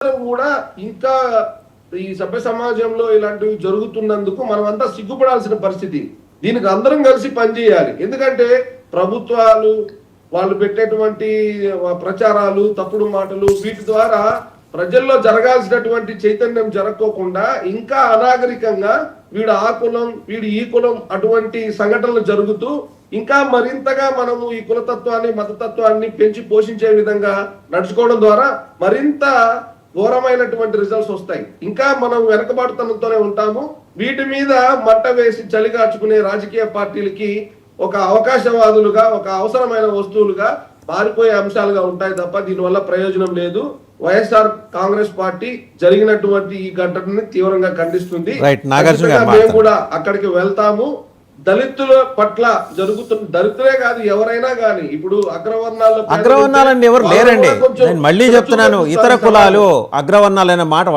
కూడా ఇంకా ఈ సభ్య సమాజంలో ఇలాంటివి జరుగుతున్నందుకు మనం అంతా సిగ్గుపడాల్సిన పరిస్థితి. దీనికి అందరం కలిసి పనిచేయాలి. ఎందుకంటే ప్రభుత్వాలు వాళ్ళు పెట్టేటువంటి ప్రచారాలు, తప్పుడు మాటలు, వీటి ద్వారా ప్రజల్లో జరగాల్సినటువంటి చైతన్యం జరగకోకుండా ఇంకా అనాగరికంగా వీడు ఆ కులం, వీడు ఈ కులం అటువంటి సంఘటనలు జరుగుతూ ఇంకా మరింతగా మనము ఈ కులతత్వాన్ని, మతతత్వాన్ని పెంచి పోషించే విధంగా నడుచుకోవడం ద్వారా మరింత ఘోరమైనటువంటి రిజల్ట్స్ వస్తాయి. ఇంకా మనం వెనకబాటుతనంతోనే ఉంటాము. వీటి మీద మట్ట వేసి చలిగాచుకునే రాజకీయ పార్టీలకి ఒక అవకాశవాదులుగా, ఒక అవసరమైన వస్తువులుగా మారిపోయే అంశాలుగా ఉంటాయి తప్ప దీనివల్ల ప్రయోజనం లేదు. వైఎస్ఆర్ కాంగ్రెస్ పార్టీ జరిగినటువంటి ఈ ఘటనని తీవ్రంగా ఖండిస్తుంది. మేము కూడా అక్కడికి వెళ్తాము. దళితుల పట్ల జరుగుతున్న, దళితులే కాదు ఎవరైనా కానీ, ఇప్పుడు అగ్రవర్ణాలండి ఎవరు లేరండి. నేను మళ్ళీ చెప్తున్నాను, ఇతర కులాలు అగ్రవర్ణాలైన మాట